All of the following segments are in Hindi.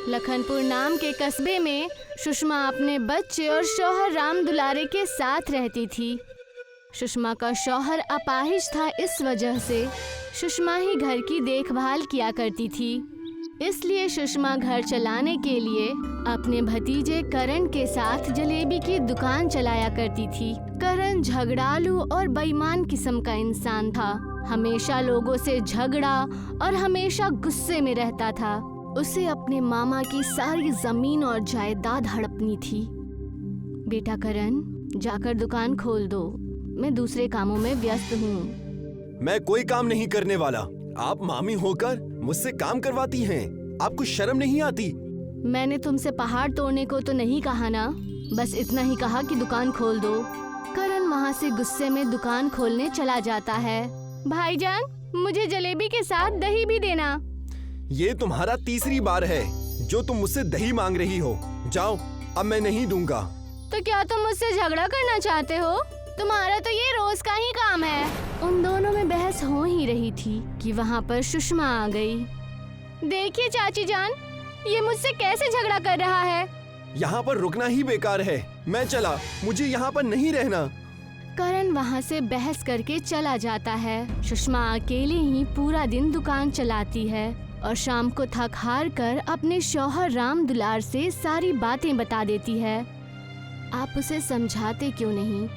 लखनपुर नाम के कस्बे में सुषमा अपने बच्चे और शौहर राम दुलारे के साथ रहती थी। सुषमा का शौहर अपाहिज था, इस वजह से सुषमा ही घर की देखभाल किया करती थी। इसलिए सुषमा घर चलाने के लिए अपने भतीजे करण के साथ जलेबी की दुकान चलाया करती थी। करण झगड़ालू और बेईमान किस्म का इंसान था। हमेशा लोगों से झगड़ा और हमेशा गुस्से में रहता था। उसे अपने मामा की सारी जमीन और जायदाद हड़पनी थी। बेटा करण, जाकर दुकान खोल दो, मैं दूसरे कामों में व्यस्त हूँ। मैं कोई काम नहीं करने वाला। आप मामी होकर मुझसे काम करवाती हैं। आपको शर्म नहीं आती? मैंने तुमसे पहाड़ तोड़ने को तो नहीं कहा ना, बस इतना ही कहा कि दुकान खोल दो। करण वहाँ से गुस्से में दुकान खोलने चला जाता है। भाईजान, मुझे जलेबी के साथ दही भी देना। ये तुम्हारा तीसरी बार है जो तुम मुझसे दही मांग रही हो। जाओ, अब मैं नहीं दूंगा। तो क्या तुम मुझसे झगड़ा करना चाहते हो? तुम्हारा तो ये रोज का ही काम है। उन दोनों में बहस हो ही रही थी कि वहाँ पर सुषमा आ गई। देखिए चाची जान, ये मुझसे कैसे झगड़ा कर रहा है। यहाँ पर रुकना ही बेकार है। मैं चला, मुझे यहाँ पर नहीं रहना। करण वहाँ से बहस करके चला जाता है। सुषमा अकेले ही पूरा दिन दुकान चलाती है और शाम को थक हार कर अपने शौहर राम दुलार से सारी बातें बता देती है। आप उसे समझाते क्यों नहीं?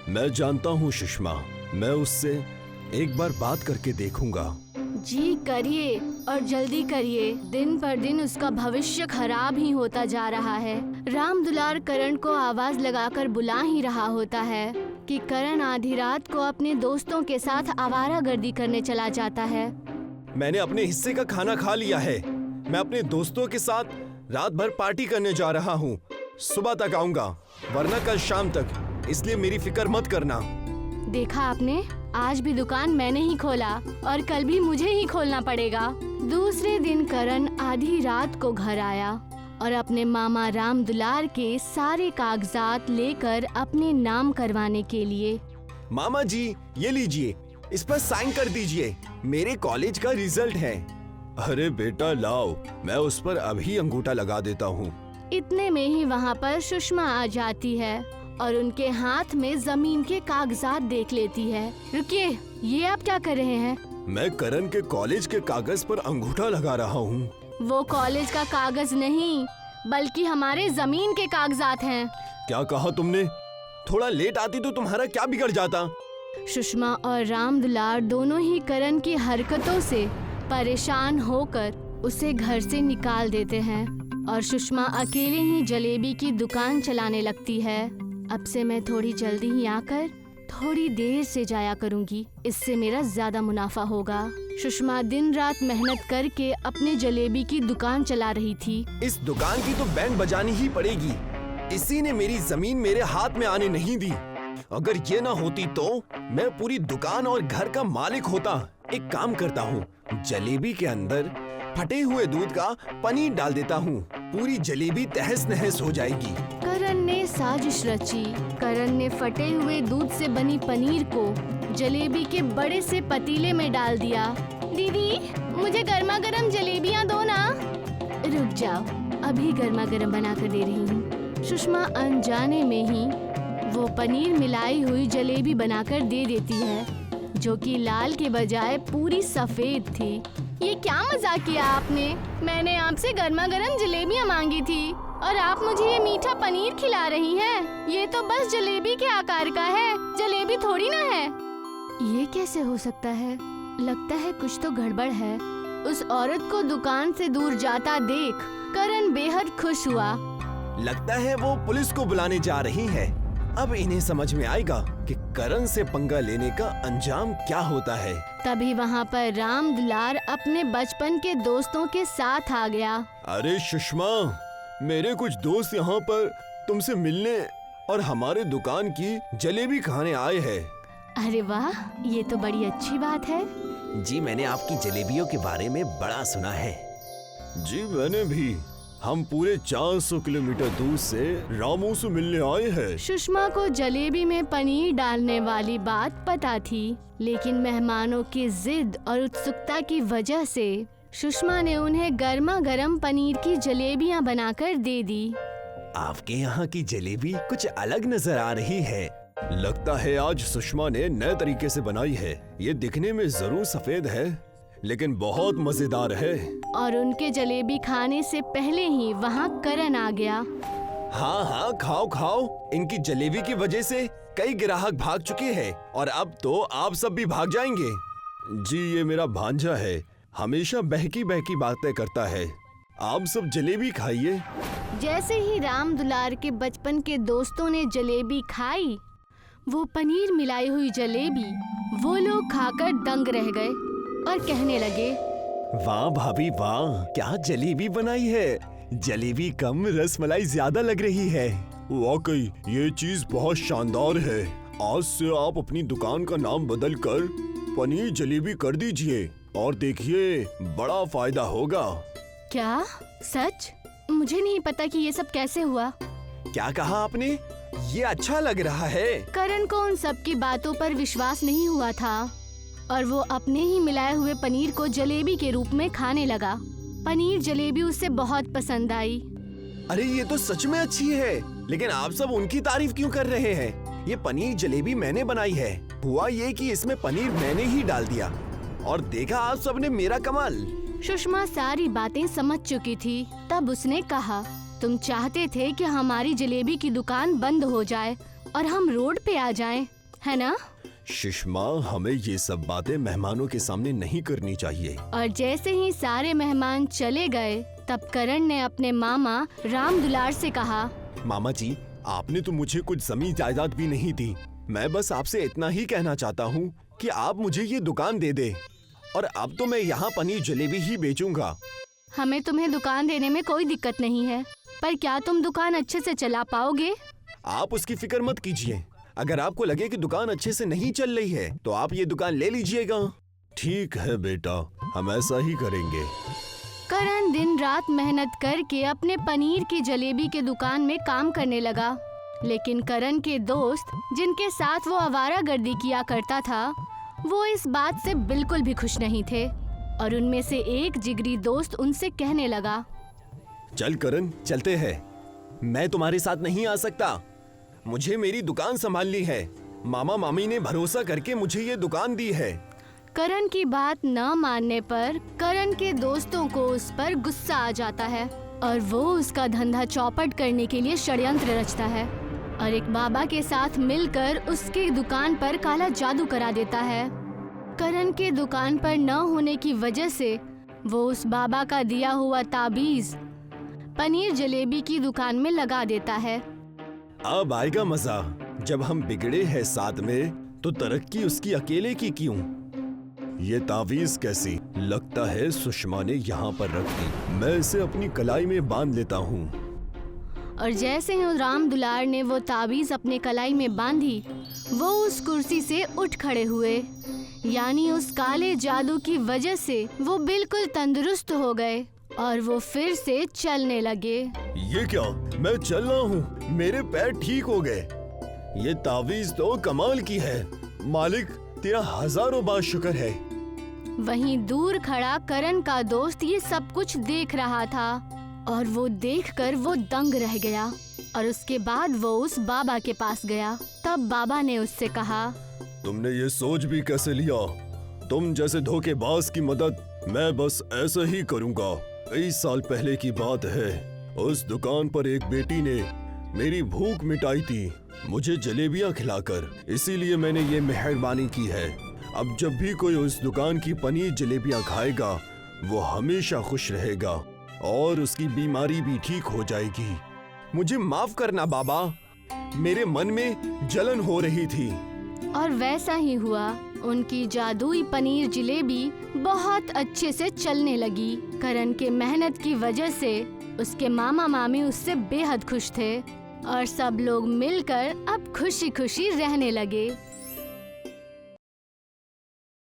मैं जानता हूँ सुषमा, मैं उससे एक बार बात करके देखूंगा। जी करिए और जल्दी करिए। दिन पर दिन उसका भविष्य खराब ही होता जा रहा है। राम दुलार करण को आवाज लगाकर बुला ही रहा होता है कि करण आधी रात को अपने दोस्तों के साथ आवारागर्दी करने चला जाता है। मैंने अपने हिस्से का खाना खा लिया है। मैं अपने दोस्तों के साथ रात भर पार्टी करने जा रहा हूँ। सुबह तक आऊंगा, वरना कल शाम तक, इसलिए मेरी फिक्र मत करना। देखा आपने, आज भी दुकान मैंने ही खोला और कल भी मुझे ही खोलना पड़ेगा। दूसरे दिन करण आधी रात को घर आया और अपने मामा राम दुलार के सारे कागजात लेकर अपने नाम करवाने के लिए। मामा जी, ये लीजिए, इस पर साइन कर दीजिए। मेरे कॉलेज का रिजल्ट है। अरे बेटा लाओ, मैं उस पर अभी अंगूठा लगा देता हूँ। इतने में ही वहाँ पर सुषमा आ जाती है और उनके हाथ में जमीन के कागजात देख लेती है। रुकिए, ये आप क्या कर रहे हैं? मैं करण के कॉलेज के कागज पर अंगूठा लगा रहा हूँ। वो कॉलेज का कागज नहीं, बल्कि हमारे जमीन के कागजात हैं। क्या कहा तुमने? थोड़ा लेट आती तो तुम्हारा क्या बिगड़ जाता? सुषमा और राम दुलार दोनों ही करण की हरकतों से परेशान होकर उसे घर से निकाल देते हैं और सुषमा अकेले ही जलेबी की दुकान चलाने लगती है। अब से मैं थोड़ी जल्दी ही आकर थोड़ी देर से जाया करूंगी, इससे मेरा ज्यादा मुनाफा होगा। सुषमा दिन रात मेहनत करके अपने जलेबी की दुकान चला रही थी। इस दुकान की तो बैंड बजानी ही पड़ेगी। इसी ने मेरी जमीन मेरे हाथ में आने नहीं दी। अगर ये ना होती तो मैं पूरी दुकान और घर का मालिक होता। एक काम करता हूँ, जलेबी के अंदर फटे हुए दूध का पनीर डाल देता हूँ। पूरी जलेबी तहस नहस हो जाएगी। करण ने साजिश रची। करण ने फटे हुए दूध से बनी पनीर को जलेबी के बड़े से पतीले में डाल दिया। दीदी, मुझे गर्मा गर्म जलेबियाँ दो ना। रुक जाओ, अभी गर्मा गर्म बना कर दे रही हूँ। सुषमा अनजाने में ही वो पनीर मिलाई हुई जलेबी बनाकर दे देती है, जो कि लाल के बजाय पूरी सफेद थी। ये क्या मजाक किया आपने? मैंने आपसे गर्मा गर्म जलेबियाँ मांगी थी और आप मुझे ये मीठा पनीर खिला रही हैं। ये तो बस जलेबी के आकार का है, जलेबी थोड़ी ना है। ये कैसे हो सकता है? लगता है कुछ तो गड़बड़ है। उस औरत को दुकान से दूर जाता देख करण बेहद खुश हुआ। लगता है वो पुलिस को बुलाने जा रही है। अब इन्हें समझ में आएगा कि करण से पंगा लेने का अंजाम क्या होता है। तभी वहाँ पर राम दुलार अपने बचपन के दोस्तों के साथ आ गया। अरे सुषमा, मेरे कुछ दोस्त यहाँ पर तुमसे मिलने और हमारे दुकान की जलेबी खाने आए हैं। अरे वाह, ये तो बड़ी अच्छी बात है। जी, मैंने आपकी जलेबियों के बारे में बड़ा सुना है। जी मैंने भी। हम पूरे 400 किलोमीटर दूर से रामू से मिलने आए हैं। सुषमा को जलेबी में पनीर डालने वाली बात पता थी, लेकिन मेहमानों की जिद और उत्सुकता की वजह से सुषमा ने उन्हें गर्मा गर्म पनीर की जलेबियां बनाकर दे दी। आपके यहाँ की जलेबी कुछ अलग नजर आ रही है। लगता है आज सुषमा ने नए तरीके से बनाई है। ये दिखने में जरूर सफेद है, लेकिन बहुत मजेदार है। और उनके जलेबी खाने से पहले ही वहाँ करण आ गया। हाँ हाँ, खाओ खाओ। इनकी जलेबी की वजह से कई ग्राहक भाग चुके हैं और अब तो आप सब भी भाग जाएंगे। जी, ये मेरा भांजा है, हमेशा बहकी बहकी बातें करता है। आप सब जलेबी खाइए। जैसे ही राम दुलार के बचपन के दोस्तों ने जलेबी खाई, वो पनीर मिलाई हुई जलेबी वो लोग खाकर दंग रह गए और कहने लगे, वाह भाभी वाह, क्या जलेबी बनाई है। जलेबी कम रसमलाई ज्यादा लग रही है। वाकई ये चीज बहुत शानदार है। आज से आप अपनी दुकान का नाम बदलकर पनीर जलेबी कर दीजिए और देखिए बड़ा फायदा होगा। क्या सच? मुझे नहीं पता कि ये सब कैसे हुआ। क्या कहा आपने? ये अच्छा लग रहा है। करण को उन सब की बातों पर विश्वास नहीं हुआ था और वो अपने ही मिलाए हुए पनीर को जलेबी के रूप में खाने लगा। पनीर जलेबी उसे बहुत पसंद आई। अरे ये तो सच में अच्छी है, लेकिन आप सब उनकी तारीफ क्यों कर रहे हैं? ये पनीर जलेबी मैंने बनाई है। हुआ ये कि इसमें पनीर मैंने ही डाल दिया और देखा आप सब ने मेरा कमाल। सुषमा सारी बातें समझ चुकी थी। तब उसने कहा, तुम चाहते थे कि हमारी जलेबी की दुकान बंद हो जाए और हम रोड पे आ जाएं, है ना? सुषमा, हमें ये सब बातें मेहमानों के सामने नहीं करनी चाहिए। और जैसे ही सारे मेहमान चले गए, तब करण ने अपने मामा राम दुलार से कहा, मामा जी, आपने तो मुझे कुछ जमीन जायदाद भी नहीं दी। मैं बस आपसे इतना ही कहना चाहता हूँ कि आप मुझे ये दुकान दे दे और अब तो मैं यहाँ पनीर जलेबी ही बेचूंगा। हमें तुम्हें दुकान देने में कोई दिक्कत नहीं है, पर क्या तुम दुकान अच्छे से चला पाओगे? आप उसकी फिक्र मत कीजिए। अगर आपको लगे कि दुकान अच्छे से नहीं चल रही है तो आप ये दुकान ले लीजिएगा। ठीक है बेटा, हम ऐसा ही करेंगे। करण दिन रात मेहनत करके अपने पनीर की जलेबी के दुकान में काम करने लगा, लेकिन करण के दोस्त जिनके साथ वो आवारागर्दी किया करता था, वो इस बात से बिल्कुल भी खुश नहीं थे। और उनमें से एक जिगरी दोस्त उनसे कहने लगा, चल करण, चलते हैं। मैं तुम्हारे साथ नहीं आ सकता। मुझे मेरी दुकान संभालनी है। मामा मामी ने भरोसा करके मुझे ये दुकान दी है। करण की बात न मानने पर करण के दोस्तों को उस पर गुस्सा आ जाता है और वो उसका धंधा चौपट करने के लिए षड्यंत्र रचता है और एक बाबा के साथ मिलकर उसके दुकान पर काला जादू करा देता है। करण के दुकान पर न होने की वजह से वो उस बाबा का दिया हुआ ताबीज पनीर जलेबी की दुकान में लगा देता है। अब आएगा मजा। जब हम बिगड़े हैं साथ में तो तरक्की उसकी अकेले की क्यों? ये तावीज कैसी? लगता है सुषमा ने यहाँ पर रख दी। मैं इसे अपनी कलाई में बांध लेता हूँ। और जैसे ही राम दुलार ने वो ताबीज अपने कलाई में बांधी, वो उस कुर्सी से उठ खड़े हुए। यानी उस काले जादू की वजह से वो बिल्कुल तंदुरुस्त हो गए और वो फिर से चलने लगे। ये क्या? मैं चल रहा हूँ, मेरे पैर ठीक हो गए। ये तावीज तो कमाल की है। मालिक, तेरा हजारों बार शुक्र है। वहीं दूर खड़ा करण का दोस्त ये सब कुछ देख रहा था और वो देखकर वो दंग रह गया। और उसके बाद वो उस बाबा के पास गया। तब बाबा ने उससे कहा, तुमने ये सोच भी कैसे लिया? तुम जैसे धोखेबाज की मदद मैं बस ऐसे ही करूँगा। कई साल पहले की बात है, उस दुकान पर एक बेटी ने मेरी भूख मिटाई थी, मुझे जलेबियां खिलाकर। इसीलिए मैंने ये मेहरबानी की है। अब जब भी कोई उस दुकान की पनीर जलेबियां खाएगा, वो हमेशा खुश रहेगा और उसकी बीमारी भी ठीक हो जाएगी। मुझे माफ करना बाबा, मेरे मन में जलन हो रही थी। और वैसा ही हुआ। उनकी जादुई पनीर जलेबी बहुत अच्छे से चलने लगी। करण के मेहनत की वजह से उसके मामा मामी उससे बेहद खुश थे और सब लोग मिलकर अब खुशी खुशी रहने लगे।